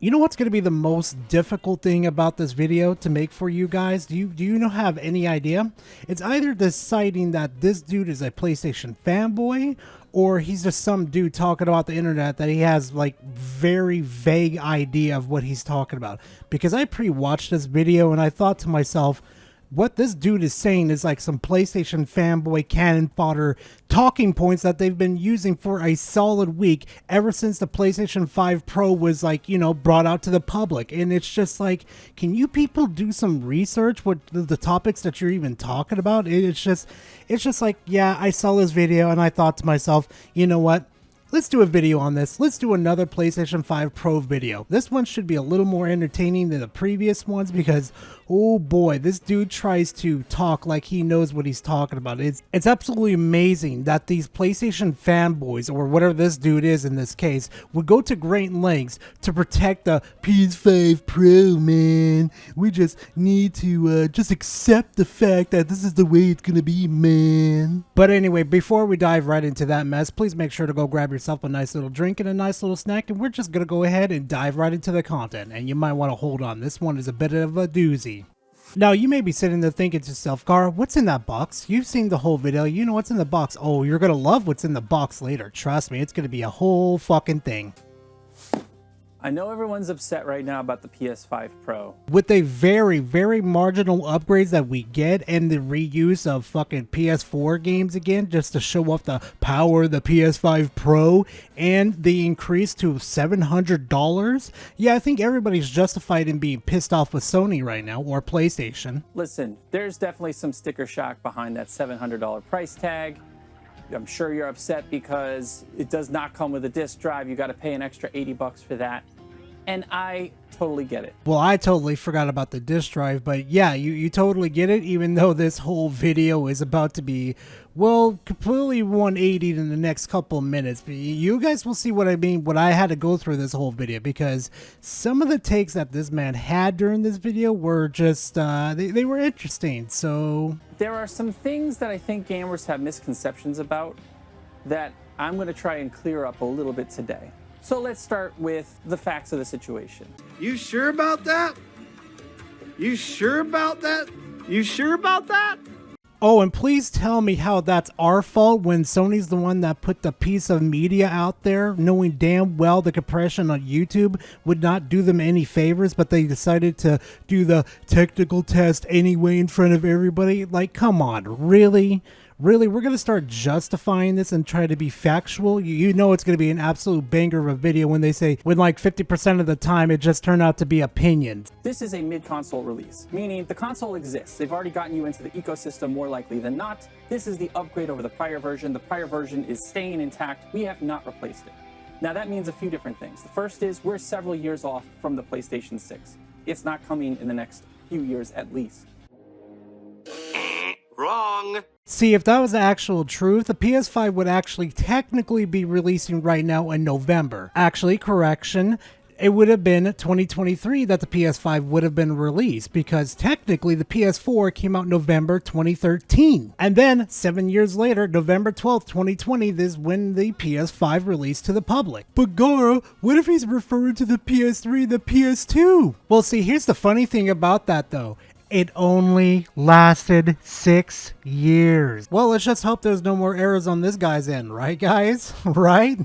You know what's going to be the most difficult thing about this video to make for you guys? Do you have any idea? It's either deciding that this dude is a PlayStation fanboy, or he's just some dude talking about the internet that he has like very vague idea of what he's talking about. Because I pre-watched this video and I thought to myself, what this dude is saying is like some PlayStation fanboy cannon fodder talking points that they've been using for a solid week ever since the PlayStation 5 Pro was like, you know, brought out to the public. And it's just like, can you people do some research what the topics that you're even talking about? It's just like, yeah, I saw this video and I thought to myself, you know what? Let's do a video on this. Let's do another PlayStation 5 Pro video. This one should be a little more entertaining than the previous ones because, oh boy, this dude tries to talk like he knows what he's talking about. It's absolutely amazing that these PlayStation fanboys, or whatever this dude is in this case, would go to great lengths to protect the PS5 Pro, man. We just need to just accept the fact that this is the way it's gonna be, man. But anyway, before we dive right into that mess, please make sure to go grab yourself a nice little drink and a nice little snack, and we're just gonna go ahead and dive right into the content. And you might want to hold on, this one is a bit of a doozy. Now you may be sitting there thinking to yourself, Gar, what's in that box? You've seen the whole video, you know what's in the box. Oh, you're gonna love what's in the box later. Trust me, it's gonna be a whole fucking thing. I know everyone's upset right now about the PS5 Pro. With a very, very marginal upgrades that we get and the reuse of fucking PS4 games again, just to show off the power of the PS5 Pro and the increase to $700. Yeah, I think everybody's justified in being pissed off with Sony right now, or PlayStation. Listen, there's definitely some sticker shock behind that $700 price tag. I'm sure you're upset because it does not come with a disc drive. You got to pay an extra 80 bucks for that. And I totally get it. Well, I totally forgot about the disc drive, but yeah, you totally get it, even though this whole video is about to be, well, completely 180 in the next couple of minutes. But you guys will see what I mean, what I had to go through this whole video, because some of the takes that this man had during this video were just, they were interesting, so... There are some things that I think gamers have misconceptions about that I'm going to try and clear up a little bit today. So let's start with the facts of the situation. You sure about that? You sure about that? You sure about that? Oh, and please tell me how that's our fault when Sony's the one that put the piece of media out there, knowing damn well the compression on YouTube would not do them any favors, but they decided to do the technical test anyway in front of everybody. Like, come on, really? Really, we're going to start justifying this and try to be factual? You know it's going to be an absolute banger of a video when they say, when like 50% of the time it just turned out to be opinions. This is a mid-console release, meaning the console exists. They've already gotten you into the ecosystem more likely than not. This is the upgrade over the prior version. The prior version is staying intact. We have not replaced it. Now that means a few different things. The first is we're several years off from the PlayStation 6. It's not coming in the next few years at least. Wrong. See, if that was the actual truth, the PS5 would actually technically be releasing right now in November. Actually, correction, it would have been 2023 that the PS5 would have been released, because technically the PS4 came out November 2013. And then 7 years later, November 12th, 2020, this is when the PS5 released to the public. But Gara, what if he's referring to the PS3 and the PS2? Well, see, here's the funny thing about that though. It only lasted 6 years. Well, let's just hope there's no more errors on this guy's end, right guys? Right?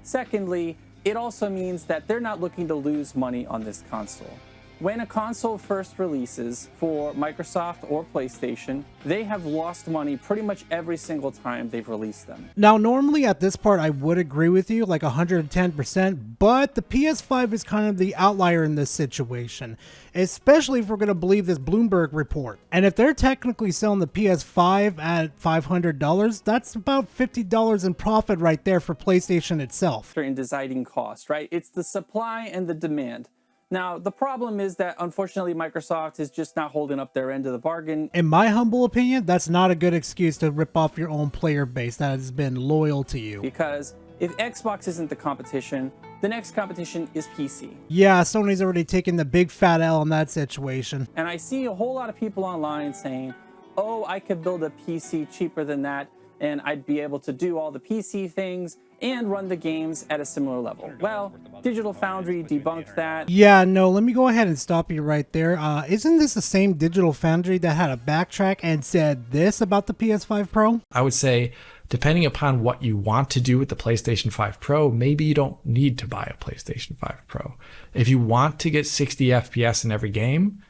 Secondly, it also means that they're not looking to lose money on this console. When a console first releases for Microsoft or PlayStation, they have lost money pretty much every single time they've released them. Now, normally at this part, I would agree with you, like 110%, but the PS5 is kind of the outlier in this situation, especially if we're going to believe this Bloomberg report. And if they're technically selling the PS5 at $500, that's about $50 in profit right there for PlayStation itself. In deciding cost, right? It's the supply and the demand. Now, the problem is that, unfortunately, Microsoft is just not holding up their end of the bargain. In my humble opinion, that's not a good excuse to rip off your own player base that has been loyal to you. Because if Xbox isn't the competition, the next competition is PC. Yeah, Sony's already taken the big fat L in that situation. And I see a whole lot of people online saying, oh, I could build a PC cheaper than that, and I'd be able to do all the PC things, and run the games at a similar level. Well, Digital Foundry debunked that. Yeah, no, let me go ahead and stop you right there. Isn't this the same Digital Foundry that had a backtrack and said this about the PS5 Pro? I would say, depending upon what you want to do with the PlayStation 5 Pro, maybe you don't need to buy a PlayStation 5 Pro. If you want to get 60 FPS in every game,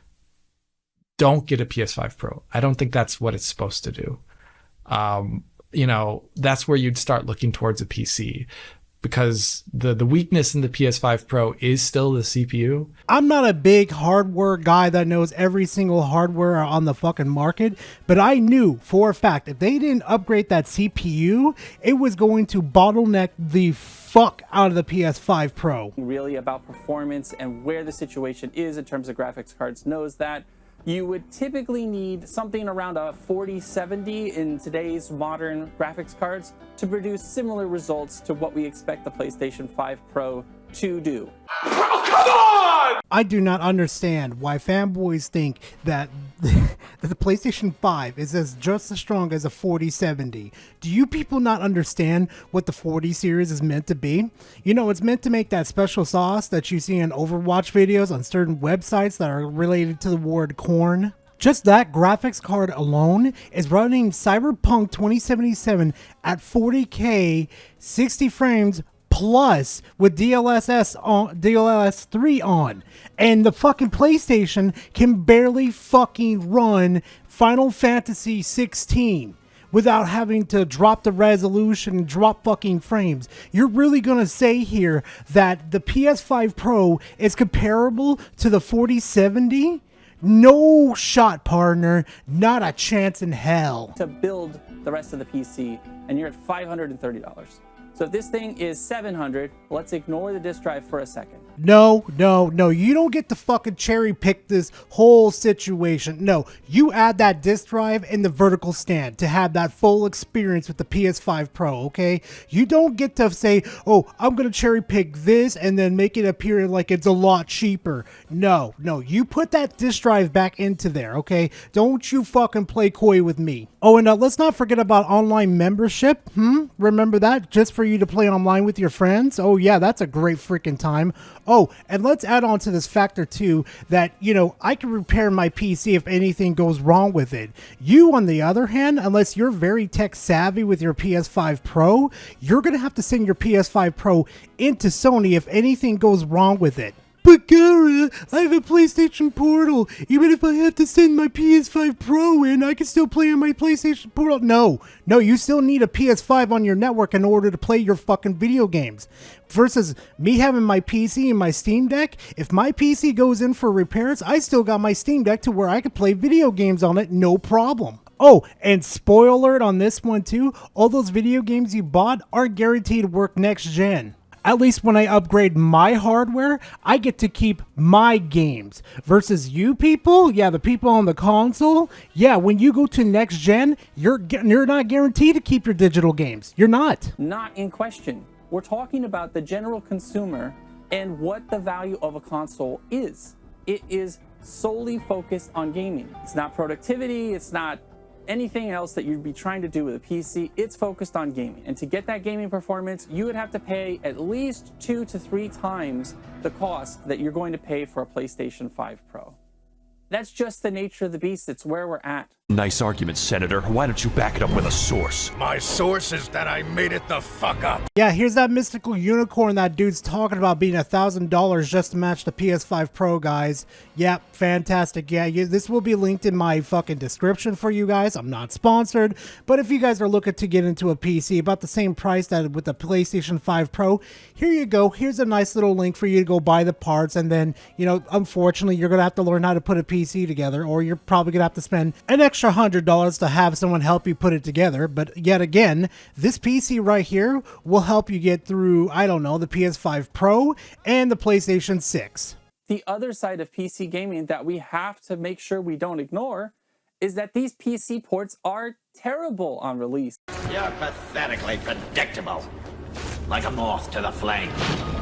don't get a PS5 Pro. I don't think that's what it's supposed to do. You know, that's where you'd start looking towards a PC, because the weakness in the PS5 Pro is still the CPU. I'm not a big hardware guy that knows every single hardware on the fucking market, but I knew for a fact if they didn't upgrade that CPU, it was going to bottleneck the fuck out of the PS5 Pro. Really about performance and where the situation is in terms of graphics cards knows that you would typically need something around a 4070 in today's modern graphics cards to produce similar results to what we expect the PlayStation 5 Pro to do. Oh, come on! I do not understand why fanboys think that the PlayStation 5 is just as strong as a 4070. Do you people not understand what the 40 series is meant to be? You know, it's meant to make that special sauce that you see in Overwatch videos on certain websites that are related to the word corn. Just that graphics card alone is running Cyberpunk 2077 at 40K, 60 frames plus with DLSS3 on, and the fucking PlayStation can barely fucking run Final Fantasy 16 without having to drop the resolution and drop fucking frames. You're really gonna say here that the PS5 Pro is comparable to the 4070? No shot, partner. Not a chance in hell. To build the rest of the PC, and you're at $530. So if this thing is $700, let's ignore the disk drive for a second. No, you don't get to fucking cherry pick this whole situation. No, you add that disk drive in the vertical stand to have that full experience with the PS5 Pro, okay? You don't get to say, oh, I'm gonna cherry pick this and then make it appear like it's a lot cheaper. No, you put that disk drive back into there, okay? Don't you fucking play coy with me. Oh, and let's not forget about online membership. Remember that? Just for you to play online with your friends? Oh yeah, that's a great freaking time. Oh, and let's add on to this factor too that, you know, I can repair my PC if anything goes wrong with it. You, on the other hand, unless you're very tech savvy with your PS5 Pro, you're going to have to send your PS5 Pro into Sony if anything goes wrong with it. But Gara, I have a PlayStation Portal. Even if I have to send my PS5 Pro in, I can still play on my PlayStation Portal. No, you still need a PS5 on your network in order to play your fucking video games. Versus me having my PC and my Steam Deck, if my PC goes in for repairs, I still got my Steam Deck to where I can play video games on it, no problem. Oh, and spoiler alert on this one too, all those video games you bought aren't guaranteed to work next gen. At least when I upgrade my hardware, I get to keep my games. Versus you people, yeah, the people on the console, yeah, when you go to next gen, you're not guaranteed to keep your digital games. You're not. Not in question. We're talking about the general consumer and what the value of a console is. It is solely focused on gaming. It's not productivity, it's not anything else that you'd be trying to do with a PC. It's focused on gaming. And to get that gaming performance, you would have to pay at least 2 to 3 times the cost that you're going to pay for a PlayStation 5 Pro. That's just the nature of the beast. It's where we're at. Nice argument, Senator. Why don't you back it up with a source? My source is that I made it the fuck up. Yeah, here's that mystical unicorn that dude's talking about being $1,000 just to match the PS5 Pro, guys. Yeah, fantastic. Yeah, this will be linked in my fucking description for you guys. I'm not sponsored, but if you guys are looking to get into a PC about the same price that with the PlayStation 5 Pro, here you go. Here's a nice little link for you to go buy the parts, and then, you know, unfortunately, you're gonna have to learn how to put a PC together, or you're probably gonna have to spend an extra $100 to have someone help you put it together. But yet again, this PC right here will help you get through, I don't know, the PS5 Pro and the PlayStation 6. The other side of PC gaming that we have to make sure we don't ignore is that these PC ports are terrible on release. You're pathetically predictable, like a moth to the flame.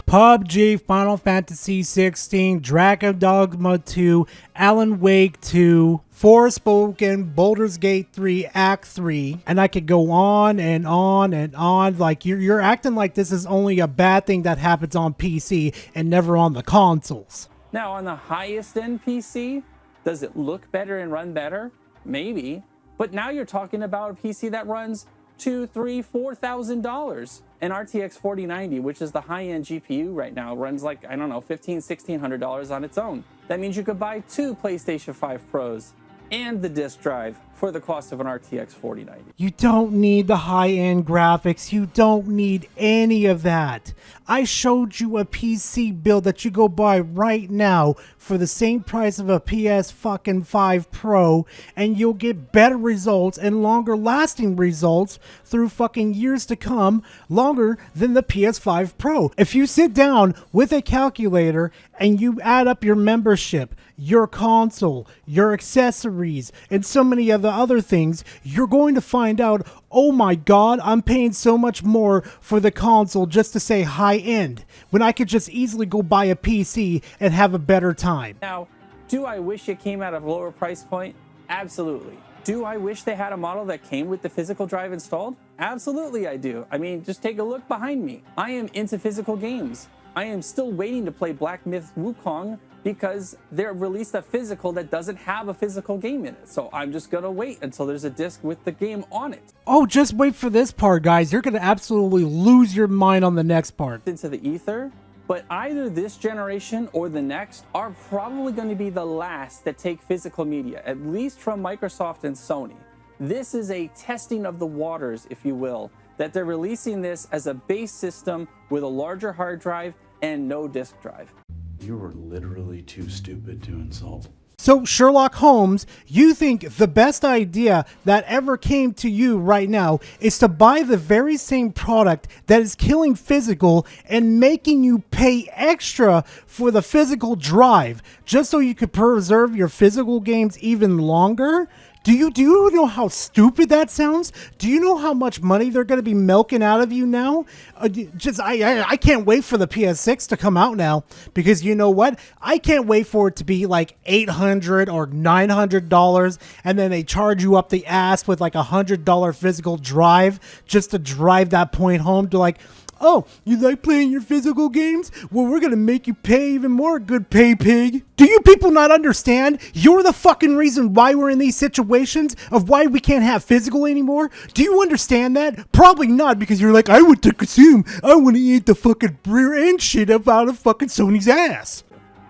PUBG, Final Fantasy 16, Dragon Dogma 2, Alan Wake 2, Forspoken, Baldur's Gate 3, Act 3, and I could go on and on and on. Like, you're acting like this is only a bad thing that happens on PC and never on the consoles. Now, on the highest end PC, does it look better and run better? Maybe. But now you're talking about a PC that runs $2,000, $3,000, $4,000. An RTX 4090, which is the high-end GPU right now, runs like, I don't know, $1,500, $1,600 on its own. That means you could buy 2 PlayStation 5 Pros and the disk drive for the cost of an RTX 4090. You don't need the high-end graphics. You don't need any of that. I showed you a PC build that you go buy right now for the same price of a PS5 Pro, and you'll get better results and longer lasting results through fucking years to come, longer than the PS5 Pro. If you sit down with a calculator and you add up your membership, your console, your accessories, and so many of the other things, you're going to find out, oh my god, I'm paying so much more for the console just to say high end, when I could just easily go buy a PC and have a better time. Now, do I wish it came at a lower price point? Absolutely. Do I wish they had a model that came with the physical drive installed? Absolutely I do. I mean, just take a look behind me. I am into physical games. I am still waiting to play Black Myth Wukong because they released a physical that doesn't have a physical game in it. So I'm just gonna wait until there's a disc with the game on it. Oh, just wait for this part, guys. You're gonna absolutely lose your mind on the next part. Into the ether, but either this generation or the next are probably going to be the last that take physical media, at least from Microsoft and Sony. This is a testing of the waters, if you will, that they're releasing this as a base system with a larger hard drive and no disk drive. You were literally too stupid to insult. So, Sherlock Holmes, you think the best idea that ever came to you right now is to buy the very same product that is killing physical and making you pay extra for the physical drive just so you could preserve your physical games even longer? Do you know how stupid that sounds? Do you know how much money they're going to be milking out of you now? I can't wait for the PS6 to come out now, because you know what? I can't wait for it to be like $800 or $900, and then they charge you up the ass with like $100 physical drive just to drive that point home to like, oh, you like playing your physical games? Well, we're gonna make you pay even more, good pay pig. Do you people not understand? You're the fucking reason why we're in these situations of why we can't have physical anymore. Do you understand that? Probably not, because you're like, I want to consume. I want to eat the fucking rear end shit up out of fucking Sony's ass.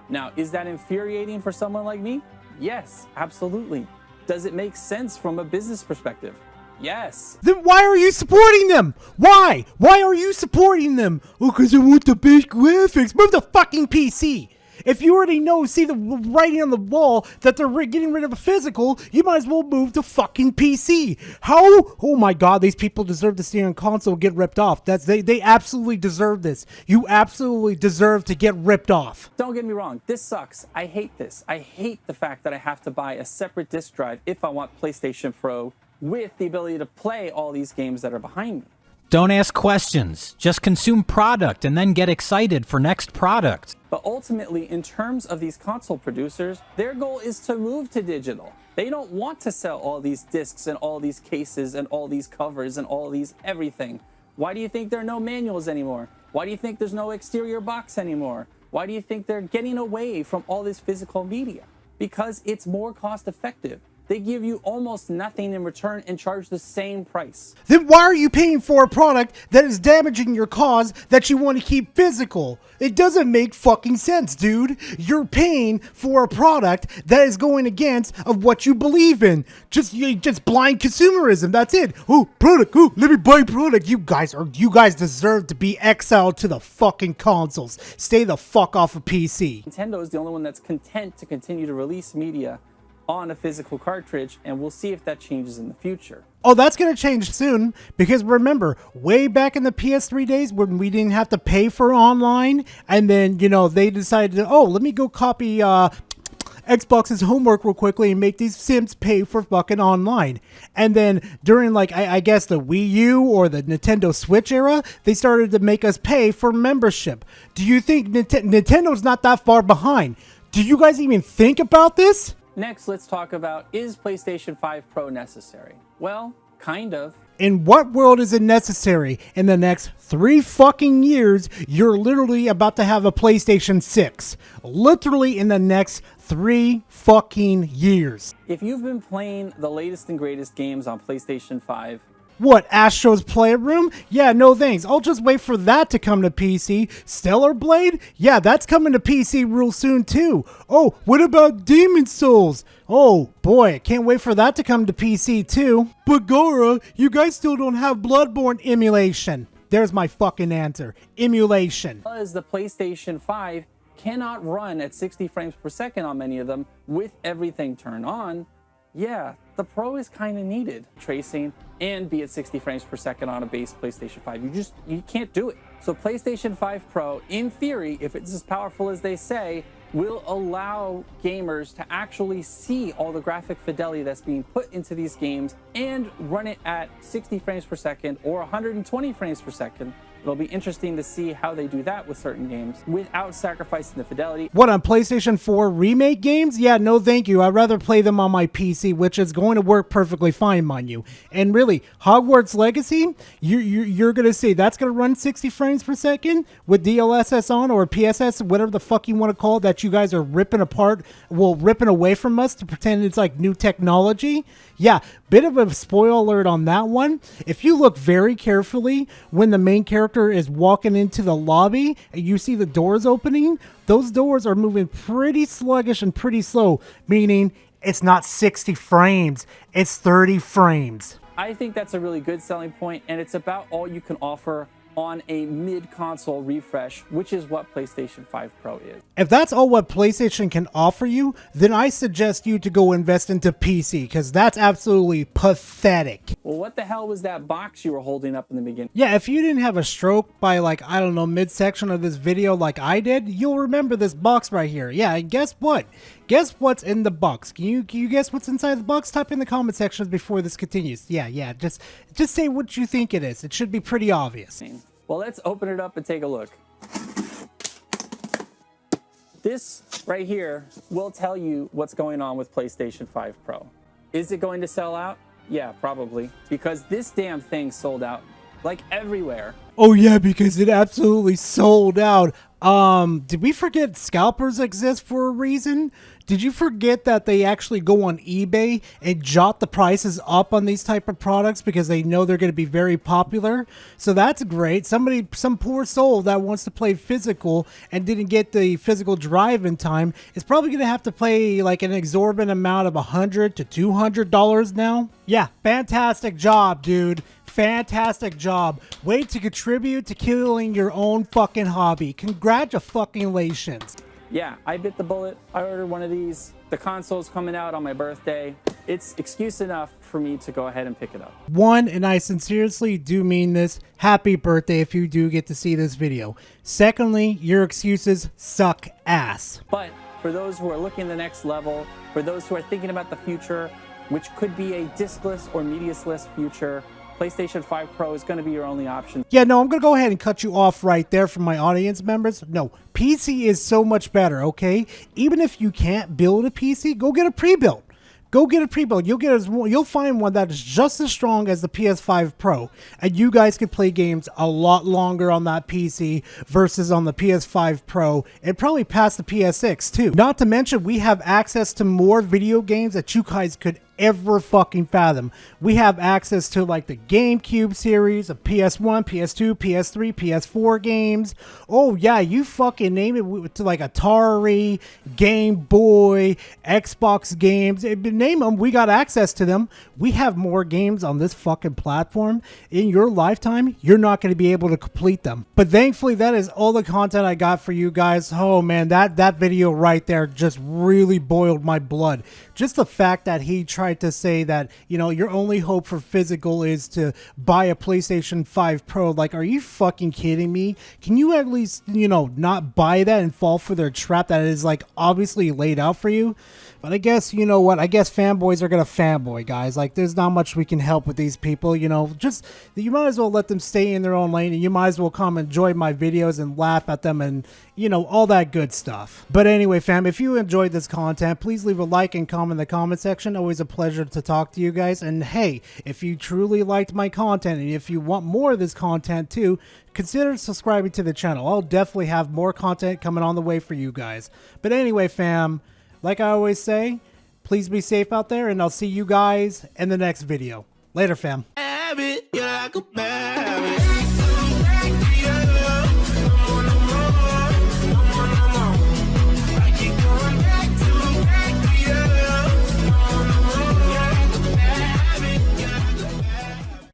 Now, is that infuriating for someone like me? Yes, absolutely. Does it make sense from a business perspective? Yes. Then why are you supporting them? Why? Why are you supporting them? Oh, because I want the best graphics. Move the fucking PC. If you already see the writing on the wall that they're getting rid of a physical, you might as well move to fucking PC. How? Oh my god, these people deserve to stay on console and get ripped off. They absolutely deserve this. You absolutely deserve to get ripped off. Don't get me wrong, this sucks. I hate this. I hate the fact that I have to buy a separate disc drive if I want PlayStation Pro with the ability to play all these games that are behind me. Don't ask questions. Just consume product and then get excited for next product. But ultimately, in terms of these console producers, their goal is to move to digital. They don't want to sell all these discs and all these cases and all these covers and all these everything. Why do you think there are no manuals anymore? Why do you think there's no exterior box anymore? Why do you think they're getting away from all this physical media? Because it's more cost effective. They give you almost nothing in return and charge the same price. Then why are you paying for a product that is damaging your cause that you want to keep physical? It doesn't make fucking sense, dude. You're paying for a product that is going against of what you believe in. Just blind consumerism. That's it. Oh, product. Oh, let me buy product. You guys deserve to be exiled to the fucking consoles. Stay the fuck off of PC. Nintendo is the only one that's content to continue to release media on a physical cartridge, and we'll see if that changes in the future. Oh, that's going to change soon, because remember, way back in the PS3 days when we didn't have to pay for online, and then, they decided to, oh, let me go copy Xbox's homework real quickly and make these simps pay for fucking online. And then during like, I guess the Wii U or the Nintendo Switch era, they started to make us pay for membership. Do you think Nintendo's not that far behind? Do you guys even think about this? Next, let's talk about, is PlayStation 5 Pro necessary? Well, kind of. In what world is it necessary? In the next 3 fucking years, you're literally about to have a PlayStation 6. Literally in the next 3 fucking years. If you've been playing the latest and greatest games on PlayStation 5, what, Astro's Playroom? Yeah, no thanks. I'll just wait for that to come to PC. Stellar Blade? Yeah, that's coming to PC real soon too. Oh, what about Demon Souls? Oh boy, can't wait for that to come to PC too. But Gora, you guys still don't have Bloodborne emulation. There's my fucking answer. Emulation. Because the PlayStation 5 cannot run at 60 frames per second on many of them with everything turned on. Yeah, the Pro is kind of needed. Tracing and be at 60 frames per second on a base PlayStation 5. You can't do it. So PlayStation 5 Pro, in theory, if it's as powerful as they say, will allow gamers to actually see all the graphic fidelity that's being put into these games and run it at 60 frames per second or 120 frames per second. It'll be interesting to see how they do that with certain games without sacrificing the fidelity. What, on PlayStation 4 remake games? Yeah, no thank you. I'd rather play them on my PC, which is going to work perfectly fine, mind you. And really, Hogwarts Legacy, you're going to say that's going to run 60 frames per second with DLSS on, or PSS, whatever the fuck you want to call it, that you guys are ripping apart, well, ripping away from us to pretend it's like new technology? Yeah, bit of a spoiler alert on that one. If you look very carefully when the main character is walking into the lobby and you see the doors opening, those doors are moving pretty sluggish and pretty slow, meaning it's not 60 frames, it's 30 frames. I think that's a really good selling point, and it's about all you can offer on a mid-console refresh, which is what PlayStation 5 Pro is. If that's all what PlayStation can offer you, then I suggest you to go invest into PC, because that's absolutely pathetic. Well, what the hell was that box you were holding up in the beginning? Yeah, if you didn't have a stroke by, like, I don't know, midsection of this video like I did, you'll remember this box right here. Yeah, and guess what? Guess what's in the box? Can you guess what's inside the box? Type in the comment sections before this continues. Yeah, just say what you think it is. It should be pretty obvious. Well, let's open it up and take a look. This right here will tell you what's going on with PlayStation 5 Pro. Is it going to sell out? Yeah, probably, because this damn thing sold out like everywhere. Oh yeah, because it absolutely sold out. Did we forget scalpers exist for a reason? Did you forget that they actually go on eBay and jot the prices up on these type of products because they know they're going to be very popular? So that's great. Some poor soul that wants to play physical and didn't get the physical drive in time is probably going to have to pay like an exorbitant amount of $100 to $200 now. Yeah, fantastic job, dude. Fantastic job. Way to contribute to killing your own fucking hobby. Congratulations. Yeah, I bit the bullet. I ordered one of these. The console's coming out on my birthday. It's excuse enough for me to go ahead and pick it up. One, and I sincerely do mean this, happy birthday if you do get to see this video. Secondly, your excuses suck ass. But for those who are looking the next level, for those who are thinking about the future, which could be a diskless or mediasless future, PlayStation 5 Pro is going to be your only option. Yeah, no, I'm going to go ahead and cut you off right there from my audience members. No, PC is so much better, okay? Even if you can't build a PC, go get a pre-built. Go get a pre-built. You'll find one that is just as strong as the PS5 Pro, and you guys could play games a lot longer on that PC versus on the PS5 Pro, and probably past the PS6 too. Not to mention, we have access to more video games that you guys could ever fucking fathom. We have access to like the GameCube series of PS1, PS2, PS3, PS4 games. Oh yeah, you fucking name it, to like Atari, Game Boy, Xbox games. Name them, we got access to them. We have more games on this fucking platform. In your lifetime, you're not going to be able to complete them. But thankfully, that is all the content I got for you guys. Oh man, that video right there just really boiled my blood. Just the fact that he tried tried to say that, you know, your only hope for physical is to buy a PlayStation 5 Pro. Like, are you fucking kidding me? Can you at least, you know, not buy that and fall for their trap that is, like, obviously laid out for you? But I guess, you know what, I guess fanboys are gonna fanboy, guys. Like, there's not much we can help with these people, you know. Just, you might as well let them stay in their own lane, and you might as well come enjoy my videos and laugh at them and, you know, all that good stuff. But anyway, fam, if you enjoyed this content, please leave a like and comment in the comment section. Always a pleasure to talk to you guys. And hey, if you truly liked my content, and if you want more of this content too, consider subscribing to the channel. I'll definitely have more content coming on the way for you guys. But anyway, fam, like I always say, please be safe out there, and I'll see you guys in the next video. Later, fam.